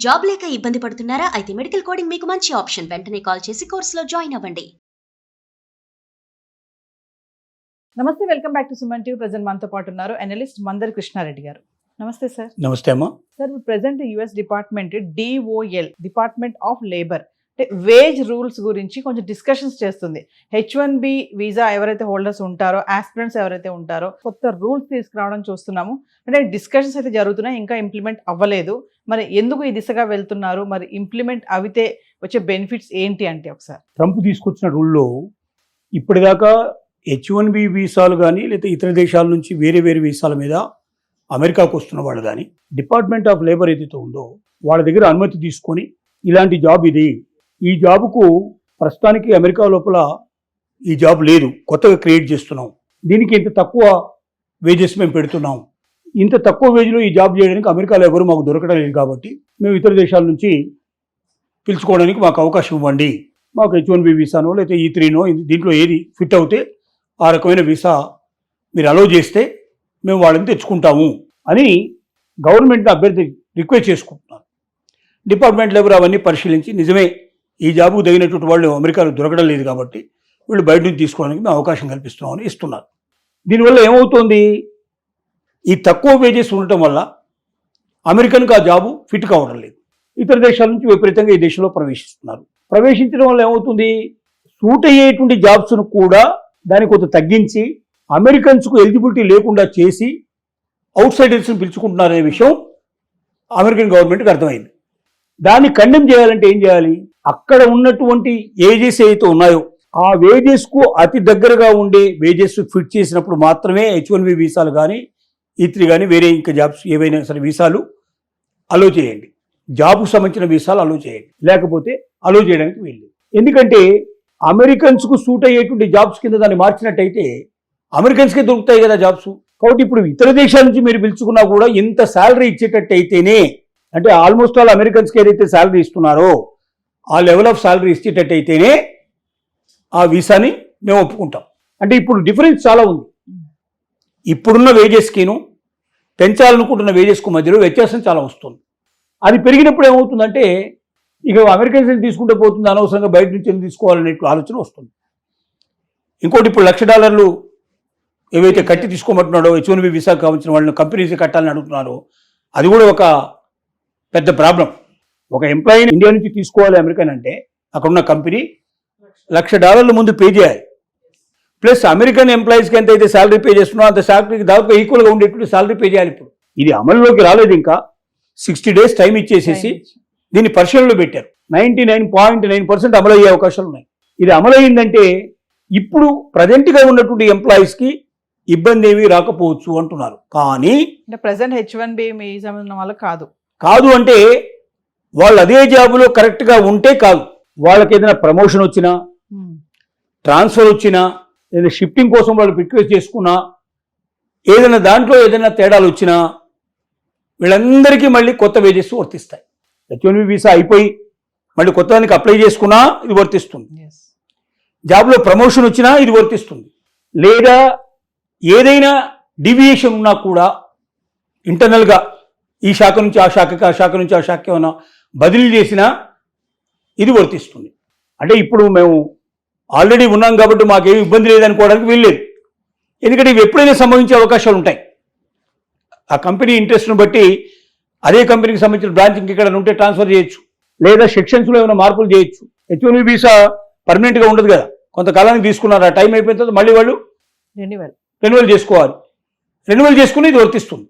Job లేక ఇబ్బంది పడుతున్నారా? అయితే మెడికల్ కోడింగ్ మీకు మంచి ఆప్షన్. వెంటనే కాల్ చేసి కోర్సులో జాయిన్ అవ్వండి. నమస్తే, welcome back to Suman TV. Present మనతో పాటు ఉన్నారు అనలిస్ట్ మందరి కృష్ణారెడ్డి గారు. నమస్తే సార్. నమస్తే అమ్మా. Sir, present US department DOL, department of labour, అంటే వేజ్ రూల్స్ గురించి కొంచెం డిస్కషన్స్ చేస్తుంది. H1B వీసా ఎవరైతే హోల్డర్స్ ఉంటారో, ఆస్పిరెంట్స్ ఎవరైతే ఉంటారో, కొత్త రూల్స్ తీసుకురావడం చూస్తున్నాము. అంటే డిస్కషన్స్ అయితే జరుగుతున్నాయి, ఇంకా ఇంప్లిమెంట్ అవ్వలేదు. మరి ఎందుకు ఈ దిశగా వెళ్తున్నారు? మరి ఇంప్లిమెంట్ అవితే వచ్చే బెనిఫిట్స్ ఏంటి అంటే ఒకసారి. ట్రంప్ తీసుకొచ్చిన రూల్లో ఇప్పటిదాకా H1B వీసాలు కానీ లేదా ఇతర దేశాల నుంచి వేరే వేరే వీసాల మీద అమెరికాకు వస్తున్న వాళ్ళు కానీ డిపార్ట్మెంట్ ఆఫ్ లేబర్ ఏదైతే ఉందో వాళ్ళ దగ్గర అనుమతి తీసుకొని ఇలాంటి జాబ్ ఇది, ఈ జాబుకు ప్రస్తుతానికి అమెరికా లోపల ఈ జాబ్ లేదు, కొత్తగా క్రియేట్ చేస్తున్నాం, దీనికి ఇంత తక్కువ వేజెస్ మేము పెడుతున్నాం, ఇంత తక్కువ వేజ్లో ఈ జాబ్ చేయడానికి అమెరికాలో ఎవరు మాకు దొరకడం లేదు కాబట్టి మేము ఇతర దేశాల నుంచి పిలుచుకోవడానికి మాకు అవకాశం ఇవ్వండి, మాకు H1B వీసానో లేదా E3నో దీంట్లో ఏది ఫిట్ అవుతే ఆ రకమైన వీసా మీరు అలౌ చేస్తే మేము వాళ్ళని తెచ్చుకుంటాము అని గవర్నమెంట్ని అభ్యర్థి రిక్వెస్ట్ చేసుకుంటున్నారు. డిపార్ట్మెంట్ లేబర్ అవన్నీ పరిశీలించి నిజమే ఈ జాబుకు తగినటువంటి వాళ్ళు అమెరికాలో దొరకడం లేదు కాబట్టి వీళ్ళు బయట నుంచి తీసుకోవడానికి మేము అవకాశం కల్పిస్తున్నామని ఇస్తున్నారు. దీనివల్ల ఏమవుతుంది, ఈ తక్కువ వేజెస్ ఉండటం వల్ల అమెరికన్కి ఆ జాబు ఫిట్ కావడం లేదు, ఇతర దేశాల నుంచి విపరీతంగా ఈ దేశంలో ప్రవేశిస్తున్నారు. ప్రవేశించడం వల్ల ఏమవుతుంది, సూట్ అయ్యేటువంటి జాబ్స్ను కూడా దాన్ని కొంత తగ్గించి అమెరికన్స్కు ఎలిజిబిలిటీ లేకుండా చేసి అవుట్ సైడర్స్ని పిలుచుకుంటున్నారనే విషయం అమెరికన్ గవర్నమెంట్కి అర్థమైంది. దాన్ని కండెమ్ చేయాలంటే ఏం చేయాలి, అక్కడ ఉన్నటువంటి వేజెస్ ఏవైతే ఉన్నాయో ఆ వేజెస్కు అతి దగ్గరగా ఉండే వేజెస్ ఫిట్ చేసినప్పుడు మాత్రమే H1B వీసాలు కానీ E3 కానీ వేరే ఇంకా జాబ్స్ ఏవైనా సరే వీసాలు అలో చేయండి, జాబ్కు సంబంధించిన వీసాలు అలో చేయండి, లేకపోతే అలో చేయడానికి వీల్లేదు. ఎందుకంటే అమెరికన్స్కు సూట్ అయ్యేటువంటి జాబ్స్ కింద దాన్ని మార్చినట్టయితే అమెరికన్స్కే దొరుకుతాయి కదా జాబ్స్. కాబట్టి ఇప్పుడు ఇతర దేశాల నుంచి మీరు పిలుచుకున్నా కూడా ఇంత శాలరీ ఇచ్చేటట్టు అయితేనే, అంటే ఆల్మోస్ట్ ఆల్ అమెరికన్స్కి ఏదైతే శాలరీ ఇస్తున్నారో ఆ లెవెల్ ఆఫ్ శాలరీ ఇచ్చేటట్టు అయితేనే ఆ వీసాని మేము ఒప్పుకుంటాం. అంటే ఇప్పుడు డిఫరెన్స్ చాలా ఉంది, ఇప్పుడున్న వేజెస్కిను పెంచాలనుకుంటున్న వేజెస్కు మధ్యలో వ్యత్యాసం చాలా వస్తుంది. అది పెరిగినప్పుడు ఏమవుతుందంటే ఇక అమెరికన్స్ తీసుకుంటే పోతుంది, అనవసరంగా బయట నుంచి తీసుకోవాలనే ఆలోచన వస్తుంది. ఇంకోటి ఇప్పుడు $1,00,000 ఏవైతే కట్టి తీసుకోమంటున్నాడో H1B వీసాకు కావాల్సిన వాళ్ళని కంపెనీస్ కట్టాలని అడుగుతున్నారో అది కూడా ఒక పెద్ద ప్రాబ్లం. ఒక ఎంప్లాయీని ఇండియా నుంచి తీసుకోవాలి అమెరికన్ అంటే అక్కడున్న కంపెనీ $1,00,000 ముందు పే చేయాలి, ప్లస్ అమెరికన్ ఎంప్లాయీస్కి ఎంత అయితే శాలరీ పే చేస్తున్నారో అంత శాలరీకి దాదాపు ఈక్వల్గా ఉండేటువంటి శాలరీ పే చేయాలి. ఇప్పుడు ఇది అమలులోకి రాలేదు, ఇంకా 60 days టైం ఇచ్చేసేసి దీన్ని పరిశీలనలో పెట్టారు. 99.9% అమలు అయ్యే అవకాశాలు ఉన్నాయి. ఇది అమలయ్యిందంటే ఇప్పుడు ప్రజెంట్గా ఉన్నటువంటి ఎంప్లాయీస్కి ఇబ్బంది ఏమీ రాకపోవచ్చు అంటున్నారు. కానీ ప్రెసెంట్ H1B వీసా ఉన్న వాళ్ళు కాదు అంటే వాళ్ళు అదే జాబులో కరెక్ట్గా ఉంటే కాదు, వాళ్ళకి ఏదైనా ప్రమోషన్ వచ్చినా, ట్రాన్స్ఫర్ వచ్చినా, ఏదైనా షిఫ్టింగ్ కోసం వాళ్ళు రిక్వెస్ట్ చేసుకున్నా, ఏదైనా దాంట్లో ఏదైనా తేడాలు వచ్చినా వీళ్ళందరికీ మళ్ళీ కొత్త వేజెస్ వర్తిస్తాయి. H1B వీసా అయిపోయి మళ్ళీ కొత్త దానికి అప్లై చేసుకున్నా ఇది వర్తిస్తుంది, జాబ్లో ప్రమోషన్ వచ్చినా ఇది వర్తిస్తుంది, లేదా ఏదైనా డివియేషన్ ఉన్నా కూడా ఇంటర్నల్గా ఈ శాఖ నుంచి ఆ శాఖకి, ఆ శాఖ నుంచి ఆ శాఖకి ఏమైనా బదిలీ చేసినా ఇది వర్తిస్తుంది. అంటే ఇప్పుడు మేము ఆల్రెడీ ఉన్నాం కాబట్టి మాకేమి ఇబ్బంది లేదనుకోవడానికి వీల్లేదు, ఎందుకంటే ఇవి ఎప్పుడైనా సంభవించే అవకాశాలు ఉంటాయి. ఆ కంపెనీ ఇంట్రెస్ట్ను బట్టి అదే కంపెనీకి సంబంధించిన బ్రాంచ్ ఇంకెక్కడ ఉంటే ట్రాన్స్ఫర్ చేయొచ్చు, లేదా సెక్షన్స్లో ఏమైనా మార్పులు చేయొచ్చు. H1B వీసా పర్మనెంట్గా ఉండదు కదా, కొంతకాలానికి తీసుకున్నారు, ఆ టైం అయిపోయిన తర్వాత మళ్ళీ వాళ్ళు రెన్యువల్ చేసుకోవాలి, రెన్యువల్ చేసుకుని ఇది వర్తిస్తుంది.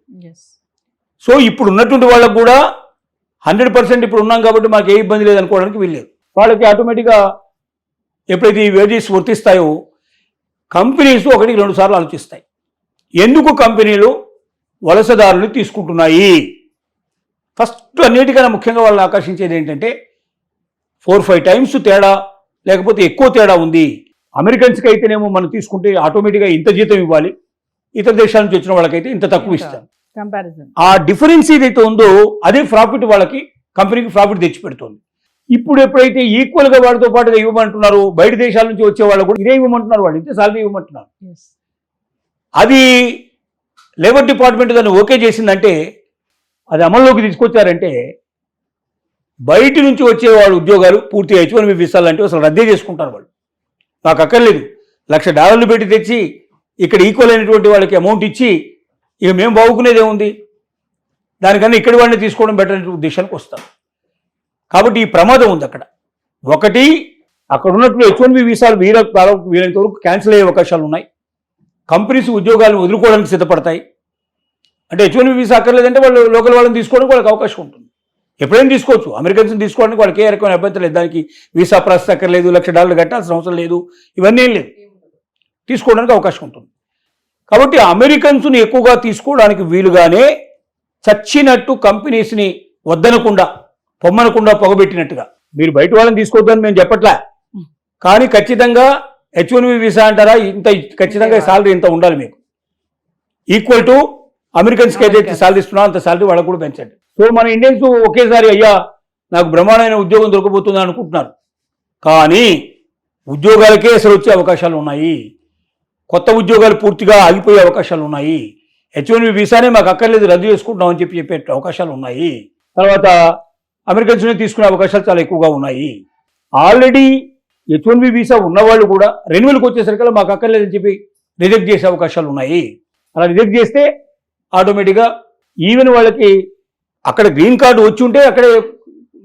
సో ఇప్పుడు ఉన్నటువంటి వాళ్ళకు కూడా 100% ఇప్పుడు ఉన్నాం కాబట్టి మాకు ఏ ఇబ్బంది లేదనుకోవడానికి వీల్లేదు. వాళ్ళకి ఆటోమేటిక్గా ఎప్పుడైతే ఈ వేజెస్ వర్తిస్తాయో కంపెనీస్ 1-2 సార్లు ఆలోచిస్తాయి, ఎందుకు కంపెనీలు వలసదారులు తీసుకుంటున్నాయి. ఫస్ట్ అన్నిటికన్నా ముఖ్యంగా వాళ్ళని ఆకర్షించేది ఏంటంటే 4-5 times తేడా, లేకపోతే ఎక్కువ తేడా ఉంది. అమెరికన్స్కి అయితేనేమో మనం తీసుకుంటే ఆటోమేటిక్గా ఇంత జీతం ఇవ్వాలి, ఇతర దేశాల నుంచి వచ్చిన వాళ్ళకైతే ఇంత తక్కువ ఇస్తాం. ఆ డిఫరెన్స్ ఏదైతే ఉందో అదే ప్రాఫిట్ వాళ్ళకి, కంపెనీకి ప్రాఫిట్ తెచ్చిపెడుతుంది. ఇప్పుడు ఎప్పుడైతే ఈక్వల్గా వాడితో పాటుగా ఇవ్వమంటున్నారు, బయట దేశాల నుంచి వచ్చే వాళ్ళు కూడా ఇదే ఇవ్వమంటున్నారు, వాళ్ళు ఇంతే సాలరీ ఇవ్వమంటున్నారు. అది లేబర్ డిపార్ట్మెంట్ దాన్ని ఓకే చేసిందంటే, అది అమల్లోకి తీసుకొచ్చారంటే బయటి నుంచి వచ్చే వాళ్ళ ఉద్యోగాలు పూర్తిగా H1B వీసాలు లాంటివి అసలు రద్దే చేసుకుంటారు వాళ్ళు. నాకు అక్కర్లేదు, $1,00,000 పెట్టి తెచ్చి ఇక్కడ ఈక్వల్ అయినటువంటి వాళ్ళకి అమౌంట్ ఇచ్చి ఇక మేము బాగుకునేది ఏముంది, దానికన్నా ఇక్కడి వాడిని తీసుకోవడం బెటర్ అనే ఉద్దేశానికి వస్తాం. కాబట్టి ఈ ప్రమాదం ఉంది అక్కడ. ఒకటి, అక్కడ ఉన్నటువంటి H1B వీసాలు వీలైనంత వరకు క్యాన్సిల్ అయ్యే అవకాశాలు ఉన్నాయి. కంపెనీస్ ఉద్యోగాలను వదులుకోవడానికి సిద్ధపడతాయి. అంటే H1B వీసా అక్కర్లేదంటే వాళ్ళు లోకల్ వాళ్ళని తీసుకోవడానికి వాళ్ళకి అవకాశం ఉంటుంది. ఎప్పుడైనా తీసుకోవచ్చు, అమెరికన్స్ని తీసుకోవడానికి వాళ్ళకి ఏ రకమైన అభ్యంతరం లేదు. దానికి వీసా ప్రాసెస్ అక్కర్లేదు, $1,00,000 కట్టాల్సిన అవసరం లేదు, ఇవన్నీ ఏం లేదు, తీసుకోవడానికి అవకాశం ఉంటుంది. కాబట్టి అమెరికన్స్ని ఎక్కువగా తీసుకోవడానికి వీలుగానే చచ్చినట్టు కంపెనీస్ని వద్దనకుండా పొమ్మనకుండా పొగబెట్టినట్టుగా. మీరు బయట వాళ్ళని తీసుకోవద్దని మేము చెప్పట్లే, కానీ ఖచ్చితంగా H1B వీసా అంటారా, ఇంత ఖచ్చితంగా శాలరీ ఇంత ఉండాలి మీకు, ఈక్వల్ టు అమెరికన్స్కి ఏదైతే శాలరీ ఇస్తున్నా అంత శాలరీ వాళ్ళకు కూడా పెంచండి. సో మన ఇండియన్స్ ఒకేసారి అయ్యా నాకు బ్రహ్మాండమైన ఉద్యోగం దొరకబోతుంది అనుకుంటున్నారు, కానీ ఉద్యోగాలకే అసలు వచ్చే అవకాశాలు ఉన్నాయి, కొత్త ఉద్యోగాలు పూర్తిగా ఆగిపోయే అవకాశాలు ఉన్నాయి. H1B వీసానే మాకు అక్కర్లేదు, రద్దు చేసుకుంటున్నాం అని చెప్పే అవకాశాలు ఉన్నాయి. తర్వాత అమెరికన్స్ని తీసుకునే అవకాశాలు చాలా ఎక్కువగా ఉన్నాయి. ఆల్రెడీ H1B వీసా ఉన్నవాళ్ళు కూడా రెన్యువల్కి వచ్చేసరికి మాకు అక్కర్లేదని చెప్పి రిజెక్ట్ చేసే అవకాశాలు ఉన్నాయి. అలా రిజెక్ట్ చేస్తే ఆటోమేటిక్గా ఈవెన్ వాళ్ళకి అక్కడ గ్రీన్ కార్డు వచ్చి ఉంటే అక్కడే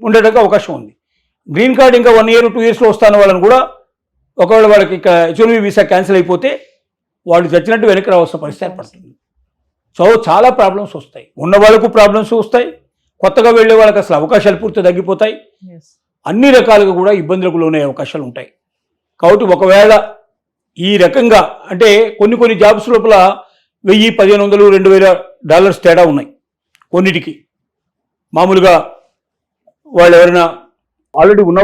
ఉండడానికి అవకాశం ఉంది. గ్రీన్ కార్డు ఇంకా 1 year 2 yearsలో వస్తాను వాళ్ళని కూడా ఒకవేళ వాళ్ళకి ఇక్కడ H1B వీసా క్యాన్సిల్ అయిపోతే వాళ్ళు చచ్చినట్టు వెనక్కి రావాల్సిన పరిస్థితి ఏర్పడుతుంది. సో చాలా ప్రాబ్లమ్స్ వస్తాయి, ఉన్న వాళ్ళకు ప్రాబ్లమ్స్ వస్తాయి, కొత్తగా వెళ్ళే వాళ్ళకి అసలు అవకాశాలు పూర్తిగా తగ్గిపోతాయి, అన్ని రకాలుగా కూడా ఇబ్బందులకు లోనే అవకాశాలు ఉంటాయి. కాబట్టి ఒకవేళ ఈ రకంగా అంటే కొన్ని జాబ్స్ లోపల $1,000, $1,500, $2,000 తేడా ఉన్నాయి కొన్నిటికి. మామూలుగా వాళ్ళు ఎవరైనా ఆల్రెడీ ఉన్న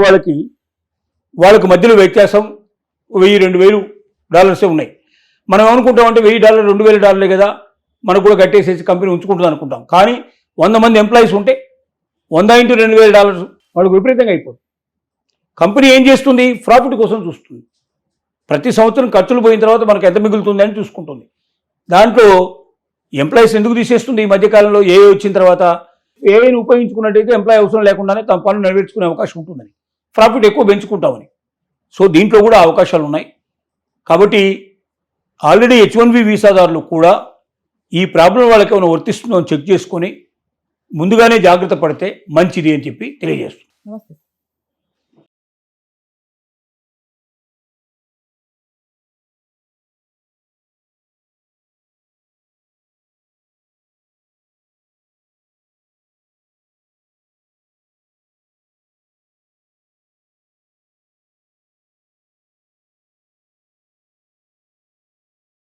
వాళ్ళకి మధ్యలో వ్యత్యాసం $1,000, $2,000 ఉన్నాయి. మనం ఏమనుకుంటామంటే $1,000, $2,000 కదా మనకు కూడా కట్టేసేసి కంపెనీ ఉంచుకుంటుంది అనుకుంటాం. కానీ 100 మంది ఎంప్లాయీస్ ఉంటే 100 × $2,000 వాళ్ళకు విపరీతంగా అయిపోతుంది. కంపెనీ ఏం చేస్తుంది, ప్రాఫిట్ కోసం చూస్తుంది. ప్రతి సంవత్సరం ఖర్చులు పోయిన తర్వాత మనకు ఎంత మిగులుతుంది అని చూసుకుంటుంది. దాంట్లో ఎంప్లాయీస్ ఎందుకు తీసేస్తుంది, ఈ మధ్యకాలంలో ఏ వచ్చిన తర్వాత ఏఐని ఉపయోగించుకున్నట్టయితే ఎంప్లాయీ అవసరం లేకుండానే తమ పనులు నెరవేర్చుకునే అవకాశం ఉంటుందని, ప్రాఫిట్ ఎక్కువ పెంచుకుంటామని. సో దీంట్లో కూడా అవకాశాలు ఉన్నాయి. కాబట్టి ఆల్రెడీ H1B వీసాదారులు కూడా ఈ ప్రాబ్లం వాళ్ళకి ఏమైనా వర్తిస్తుందో చెక్ చేసుకొని ముందుగానే జాగ్రత్త పడితే మంచిది అని చెప్పి తెలియజేస్తుంది. నమస్తే.